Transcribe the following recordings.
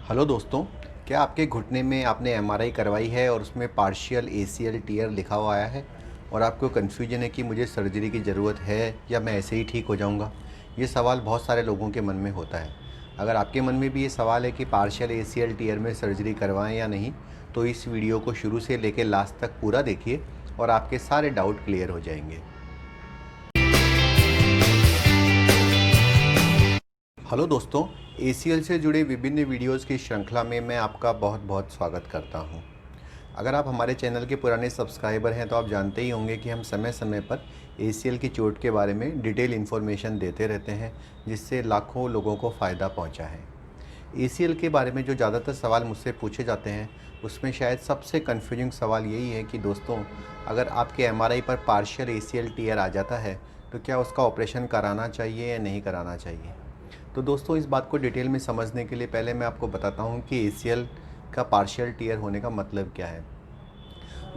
Hello दोस्तों, क्या आपके घुटने में आपने एमआरआई करवाई है और उसमें पार्शियल एसीएल टीयर लिखा हुआ आया है और आपको कन्फ्यूजन है कि मुझे सर्जरी की ज़रूरत है या मैं ऐसे ही ठीक हो जाऊंगा? ये सवाल बहुत सारे लोगों के मन में होता है। अगर आपके मन में भी ये सवाल है कि पार्शियल एसीएल टीयर में सर्जरी करवाएं या नहीं, तो इस वीडियो को शुरू से लेकर लास्ट तक पूरा देखिए और आपके सारे डाउट क्लियर हो जाएंगे। हेलो दोस्तों, एसीएल से जुड़े विभिन्न वीडियोस की श्रृंखला में मैं आपका बहुत बहुत स्वागत करता हूं। अगर आप हमारे चैनल के पुराने सब्सक्राइबर हैं तो आप जानते ही होंगे कि हम समय समय पर एसीएल की चोट के बारे में डिटेल इन्फॉर्मेशन देते रहते हैं, जिससे लाखों लोगों को फ़ायदा पहुंचा है। एसीएल के बारे में जो ज़्यादातर सवाल मुझसे पूछे जाते हैं, उसमें शायद सबसे कन्फ्यूजिंग सवाल यही है कि दोस्तों, अगर आपके एमआरआई पर पार्शियल एसीएल टीयर आ जाता है तो क्या उसका ऑपरेशन कराना चाहिए या नहीं कराना चाहिए? तो दोस्तों, इस बात को डिटेल में समझने के लिए पहले मैं आपको बताता हूँ कि एसीएल का पार्शियल टीयर होने का मतलब क्या है।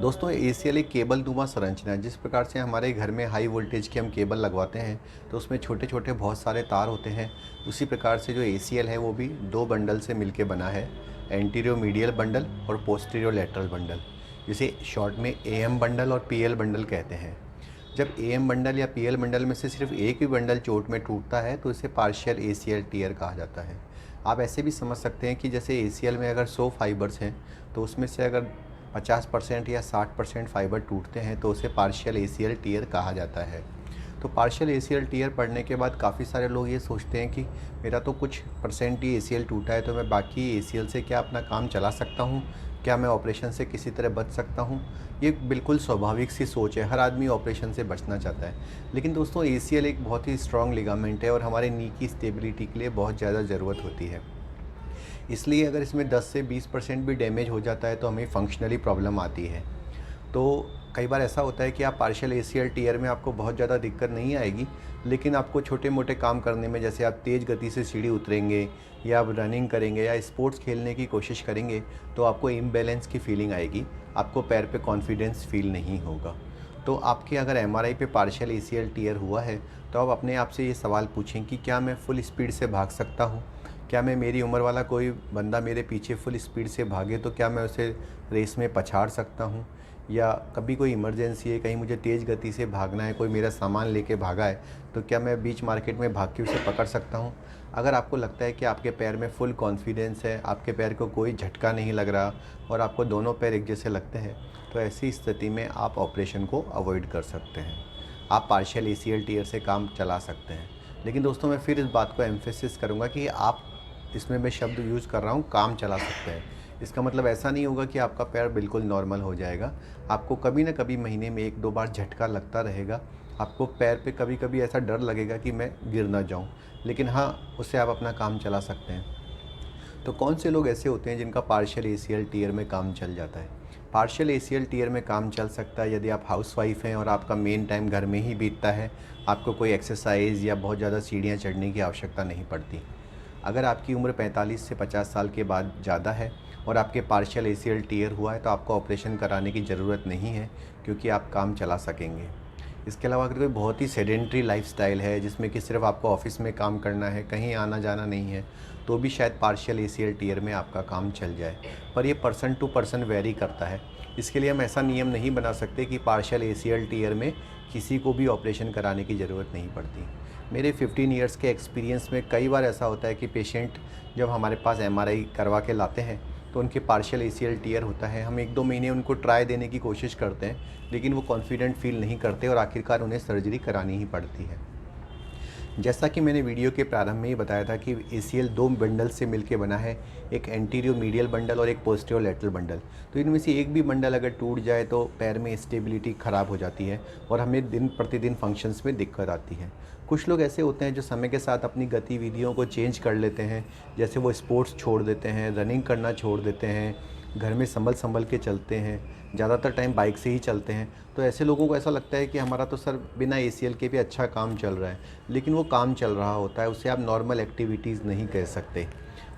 दोस्तों, एसीएल एक केबल नुमा संरचना है। जिस प्रकार से हमारे घर में हाई वोल्टेज की हम केबल लगवाते हैं तो उसमें छोटे छोटे बहुत सारे तार होते हैं, उसी प्रकार से जो एसीएल है वो भी दो बंडल से मिलकर बना है, एंटीरियो मीडियल बंडल और पोस्टीरियो लैटरल बंडल, जिसे शॉर्ट में एएम बंडल और पीएल बंडल कहते हैं। जब एएम बंडल या पीएल बंडल में से सिर्फ एक ही बंडल चोट में टूटता है तो इसे पार्शियल एसीएल टीयर कहा जाता है। आप ऐसे भी समझ सकते हैं कि जैसे एसीएल में अगर 100 फाइबर्स हैं तो उसमें से अगर 50% या 60% फाइबर टूटते हैं तो उसे पार्शियल एसीएल टीयर कहा जाता है। तो पार्शियल एसीएल टीयर पड़ने के बाद काफ़ी सारे लोग ये सोचते हैं कि मेरा तो कुछ परसेंट ही एसीएल टूटा है, तो मैं बाकी एसीएल से क्या अपना काम चला सकता हूँ? क्या मैं ऑपरेशन से किसी तरह बच सकता हूँ? ये बिल्कुल स्वाभाविक सी सोच है, हर आदमी ऑपरेशन से बचना चाहता है। लेकिन दोस्तों, एसीएल एक बहुत ही स्ट्रॉन्ग लिगामेंट है और हमारे नी की स्टेबिलिटी के लिए बहुत ज़्यादा ज़रूरत होती है। इसलिए अगर इसमें 10 से 20% भी डैमेज हो जाता है तो हमें फंक्शनली प्रॉब्लम आती है। तो कई बार ऐसा होता है कि आप पार्शियल एसीएल टीयर में आपको बहुत ज़्यादा दिक्कत नहीं आएगी, लेकिन आपको छोटे मोटे काम करने में, जैसे आप तेज़ गति से सीढ़ी उतरेंगे या आप रनिंग करेंगे या स्पोर्ट्स खेलने की कोशिश करेंगे, तो आपको इम्बैलेंस की फीलिंग आएगी, आपको पैर पे कॉन्फिडेंस फील नहीं होगा। तो आपके अगर एमआरआई पे पार्शियल एसीएल टीयर हुआ है तो आप अपने आप से ये सवाल पूछें कि क्या मैं फुल स्पीड से भाग सकता हूँ? क्या मैं, मेरी उम्र वाला कोई बंदा मेरे पीछे फुल स्पीड से भागे तो क्या मैं उसे रेस में पछाड़ सकता हूँ? या कभी कोई इमरजेंसी है, कहीं मुझे तेज़ गति से भागना है, कोई मेरा सामान लेके भागा है, तो क्या मैं बीच मार्केट में भाग के उसे पकड़ सकता हूँ? अगर आपको लगता है कि आपके पैर में फुल कॉन्फिडेंस है, आपके पैर को कोई झटका नहीं लग रहा और आपको दोनों पैर एक जैसे लगते हैं, तो ऐसी स्थिति में आप ऑपरेशन को अवॉइड कर सकते हैं। आप पार्शियल एसीएल टीयर से काम चला सकते हैं। लेकिन दोस्तों, मैं फिर इस बात को एम्फेसिस करूँगा कि आप, इसमें मैं शब्द यूज़ कर रहा हूँ, काम चला सकते हैं। इसका मतलब ऐसा नहीं होगा कि आपका पैर बिल्कुल नॉर्मल हो जाएगा। आपको कभी ना कभी महीने में 1-2 बार झटका लगता रहेगा। आपको पैर पे कभी कभी ऐसा डर लगेगा कि मैं गिर ना जाऊँ, लेकिन हाँ, उससे आप अपना काम चला सकते हैं। तो कौन से लोग ऐसे होते हैं जिनका पार्शियल एसीएल टीयर में काम चल जाता है? पार्शियल एसीएल टीयर में काम चल सकता है यदि आप हाउसवाइफ हैं और आपका मेन टाइम घर में ही बीतता है, आपको कोई एक्सरसाइज या बहुत ज़्यादा सीढ़ियाँ चढ़ने की आवश्यकता नहीं पड़ती। अगर आपकी उम्र 45 से 50 साल के बाद ज़्यादा है और आपके पार्शियल एसीएल टीयर हुआ है तो आपको ऑपरेशन कराने की ज़रूरत नहीं है, क्योंकि आप काम चला सकेंगे। इसके अलावा अगर कोई बहुत ही सेडेंट्री लाइफस्टाइल है जिसमें कि सिर्फ आपको ऑफिस में काम करना है, कहीं आना जाना नहीं है, तो भी शायद पार्शियल एसीएल टीयर में आपका काम चल जाए। पर ये पर्सन टू पर्सन वेरी करता है। इसके लिए हम ऐसा नियम नहीं बना सकते कि पार्शियल एसीएल टीयर में किसी को भी ऑपरेशन कराने की ज़रूरत नहीं पड़ती। मेरे 15 इयर्स के एक्सपीरियंस में कई बार ऐसा होता है कि पेशेंट जब हमारे पास एमआरआई करवा के लाते हैं तो उनके पार्शियल एसीएल टीयर होता है। हम 1-2 महीने उनको ट्राई देने की कोशिश करते हैं, लेकिन वो कॉन्फिडेंट फील नहीं करते और आखिरकार उन्हें सर्जरी करानी ही पड़ती है। जैसा कि मैंने वीडियो के प्रारंभ में ही बताया था कि एसीएल 2 बंडल से मिलकर बना है, एक एंटीरियो मीडियल बंडल और एक पोस्टीरियो लैटरल बंडल। तो इनमें से एक भी बंडल अगर टूट जाए तो पैर में स्टेबिलिटी ख़राब हो जाती है और हमें दिन प्रतिदिन फंक्शंस में दिक्कत आती है। कुछ लोग ऐसे होते हैं जो समय के साथ अपनी गतिविधियों को चेंज कर लेते हैं, जैसे वो स्पोर्ट्स छोड़ देते हैं, रनिंग करना छोड़ देते हैं, घर में संभल संभल के चलते हैं, ज़्यादातर टाइम बाइक से ही चलते हैं। तो ऐसे लोगों को ऐसा लगता है कि हमारा तो सर बिना एसीएल के भी अच्छा काम चल रहा है, लेकिन वो काम चल रहा होता है, उसे आप नॉर्मल एक्टिविटीज़ नहीं कह सकते।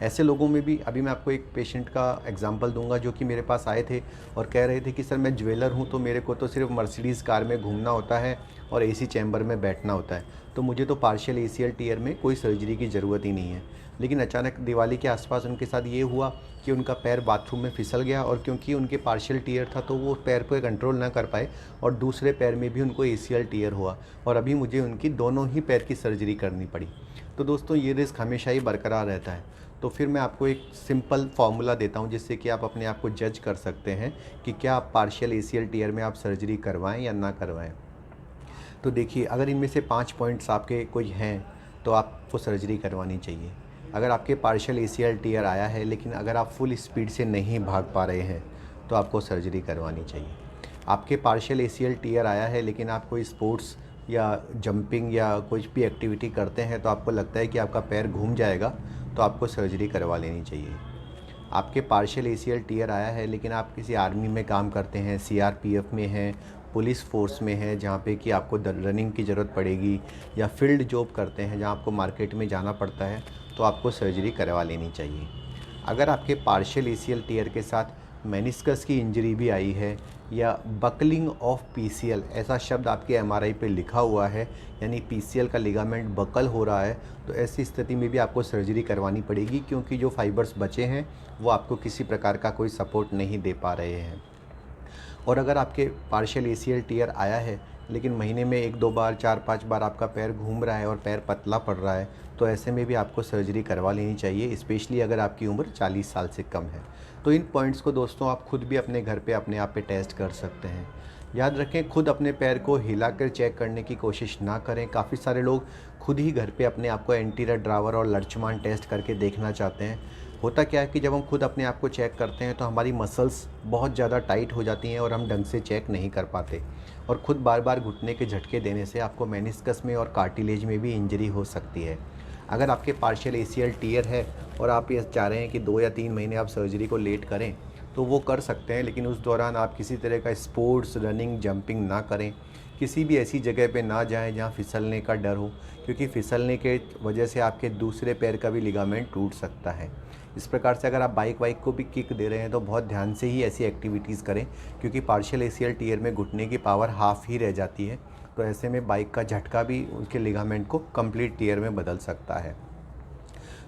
ऐसे लोगों में भी अभी मैं आपको एक पेशेंट का एग्जांपल दूंगा जो कि मेरे पास आए थे और कह रहे थे कि सर मैं ज्वेलर हूं, तो मेरे को तो सिर्फ मर्सिडीज़ कार में घूमना होता है और एसी चैम्बर में बैठना होता है, तो मुझे तो पार्शियल एसीएल टीयर में कोई सर्जरी की ज़रूरत ही नहीं है। लेकिन अचानक दिवाली के आसपास उनके साथ ये हुआ कि उनका पैर बाथरूम में फिसल गया, और क्योंकि उनके पार्शियल टीयर था तो वो पैर पे कंट्रोल ना कर पाए और दूसरे पैर में भी उनको ACL टीयर हुआ, और अभी मुझे उनकी दोनों ही पैर की सर्जरी करनी पड़ी। तो दोस्तों ये रिस्क हमेशा ही बरकरार रहता है। तो फिर मैं आपको एक सिंपल फार्मूला देता हूँ जिससे कि आप अपने आप को जज कर सकते हैं कि क्या आप पार्शियल ACL टीयर में आप सर्जरी करवाएं या ना करवाएं। तो देखिए, अगर इनमें से 5 पॉइंट्स आपके कोई हैं तो आपको सर्जरी करवानी चाहिए। अगर आपके पार्शियल ACL टीयर आया है लेकिन अगर आप फुल स्पीड से नहीं भाग पा रहे हैं तो आपको सर्जरी करवानी चाहिए। आपके पार्शियल ACL टीयर आया है लेकिन आप कोई स्पोर्ट्स या जंपिंग या कुछ भी एक्टिविटी करते हैं तो आपको लगता है कि आपका पैर घूम जाएगा तो आपको सर्जरी करवा लेनी चाहिए। आपके पार्शियल ACL टीयर आया है लेकिन आप किसी आर्मी में काम करते हैं, CRPF में हैं, पुलिस फोर्स में है जहाँ पे कि आपको रनिंग की ज़रूरत पड़ेगी, या फील्ड जॉब करते हैं जहाँ आपको मार्केट में जाना पड़ता है, तो आपको सर्जरी करवा लेनी चाहिए। अगर आपके पार्शियल ACL टीयर के साथ मेनिस्कस की इंजरी भी आई है या बकलिंग ऑफ PCL ऐसा शब्द आपके MRI पे लिखा हुआ है, यानी PCL का लिगामेंट बकल हो रहा है, तो ऐसी स्थिति में भी आपको सर्जरी करवानी पड़ेगी, क्योंकि जो फाइबर्स बचे हैं वो आपको किसी प्रकार का कोई सपोर्ट नहीं दे पा रहे हैं। और अगर आपके पार्शियल ACL टीयर आया है लेकिन महीने में 1-2 बार 4-5 बार आपका पैर घूम रहा है और पैर पतला पड़ रहा है, तो ऐसे में भी आपको सर्जरी करवा लेनी चाहिए, स्पेशली अगर आपकी उम्र 40 साल से कम है। तो इन पॉइंट्स को दोस्तों आप खुद भी अपने घर पे अपने आप पे टेस्ट कर सकते हैं। याद रखें, खुद अपने पैर को हिलाकर चेक करने की कोशिश ना करें। काफ़ी सारे लोग खुद ही घर पे अपने आप को एंटीरियर ड्रावर और लर्चमान टेस्ट करके देखना चाहते हैं। होता क्या है कि जब हम खुद अपने आप को चेक करते हैं तो हमारी मसल्स बहुत ज़्यादा टाइट हो जाती हैं और हम ढंग से चेक नहीं कर पाते, और ख़ुद बार बार घुटने के झटके देने से आपको मेनिस्कस में और कार्टिलेज में भी इंजरी हो सकती है। अगर आपके पार्शियल ACL टीयर है और आप ये चाह रहे हैं कि 2 या 3 महीने आप सर्जरी को लेट करें, तो वो कर सकते हैं, लेकिन उस दौरान आप किसी तरह का स्पोर्ट्स, रनिंग, जंपिंग ना करें। किसी भी ऐसी जगह पे ना जाएं जहां फिसलने का डर हो, क्योंकि फिसलने के वजह से आपके दूसरे पैर का भी लिगामेंट टूट सकता है। इस प्रकार से अगर आप बाइक को भी किक दे रहे हैं तो बहुत ध्यान से ही ऐसी एक्टिविटीज़ करें, क्योंकि पार्शियल ACL टीयर में घुटने की पावर हाफ ही रह जाती है, तो ऐसे में बाइक का झटका भी उसके लिगामेंट को कंप्लीट टीयर में बदल सकता है।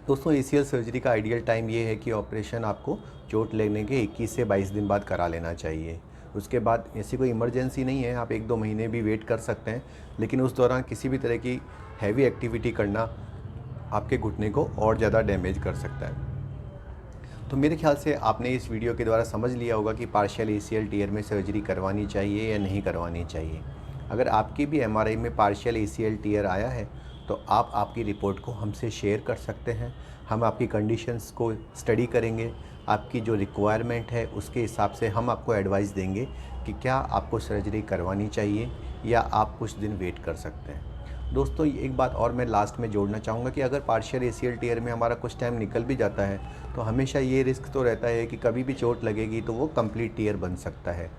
दोस्तों, ACL सर्जरी का आइडियल टाइम ये है कि ऑपरेशन आपको चोट लगने के 21 से 22 दिन बाद करा लेना चाहिए। उसके बाद ऐसी कोई इमरजेंसी नहीं है, आप 1-2 महीने भी वेट कर सकते हैं, लेकिन उस दौरान किसी भी तरह की हैवी एक्टिविटी करना आपके घुटने को और ज़्यादा डैमेज कर सकता है। तो मेरे ख्याल से आपने इस वीडियो के द्वारा समझ लिया होगा कि पार्शियल ACL टीयर में सर्जरी करवानी चाहिए या नहीं करवानी चाहिए। अगर आपकी भी MRI में पार्शियल ACL टीयर आया है तो आप आपकी रिपोर्ट को हमसे शेयर कर सकते हैं। हम आपकी कंडीशंस को स्टडी करेंगे, आपकी जो रिक्वायरमेंट है उसके हिसाब से हम आपको एडवाइस देंगे कि क्या आपको सर्जरी करवानी चाहिए या आप कुछ दिन वेट कर सकते हैं। दोस्तों, एक बात और मैं लास्ट में जोड़ना चाहूँगा कि अगर पार्शियल ACL टीयर में हमारा कुछ टाइम निकल भी जाता है तो हमेशा ये रिस्क तो रहता है कि कभी भी चोट लगेगी तो वो कंप्लीट टीयर बन सकता है।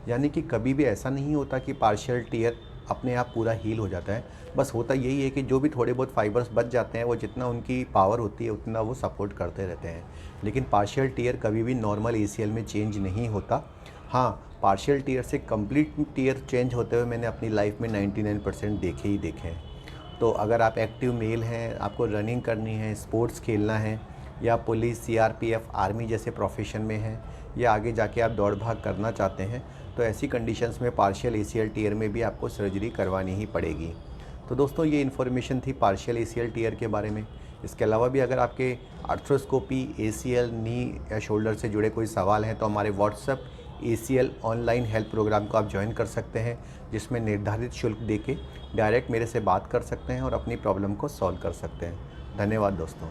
यानी कि कभी भी ऐसा नहीं होता कि पार्शियल टीयर अपने आप पूरा हील हो जाता है। बस होता यही है कि जो भी थोड़े बहुत फाइबर्स बच जाते हैं वो जितना उनकी पावर होती है उतना वो सपोर्ट करते रहते हैं, लेकिन पार्शियल टीयर कभी भी नॉर्मल ACL में चेंज नहीं होता। हाँ, पार्शियल टीयर से कंप्लीट टीयर चेंज होते हुए मैंने अपनी लाइफ में 99% देखे ही देखे हैं। तो अगर आप एक्टिव मेल हैं, आपको रनिंग करनी है, स्पोर्ट्स खेलना है, या पुलिस, CRPF, आर्मी जैसे प्रोफेशन में हैं, या आगे जाके आप दौड़ भाग करना चाहते हैं, तो ऐसी कंडीशंस में पार्शियल ACL टीयर में भी आपको सर्जरी करवानी ही पड़ेगी। तो दोस्तों, ये इन्फॉर्मेशन थी पार्शियल ACL टीयर के बारे में। इसके अलावा भी अगर आपके आर्थ्रोस्कोपी, ACL, नी या शोल्डर से जुड़े कोई सवाल हैं तो हमारे WhatsApp ACL online help program को आप ज्वाइन कर सकते हैं, जिसमें निर्धारित शुल्क देके डायरेक्ट मेरे से बात कर सकते हैं और अपनी प्रॉब्लम को सॉल्व कर सकते हैं। धन्यवाद दोस्तों।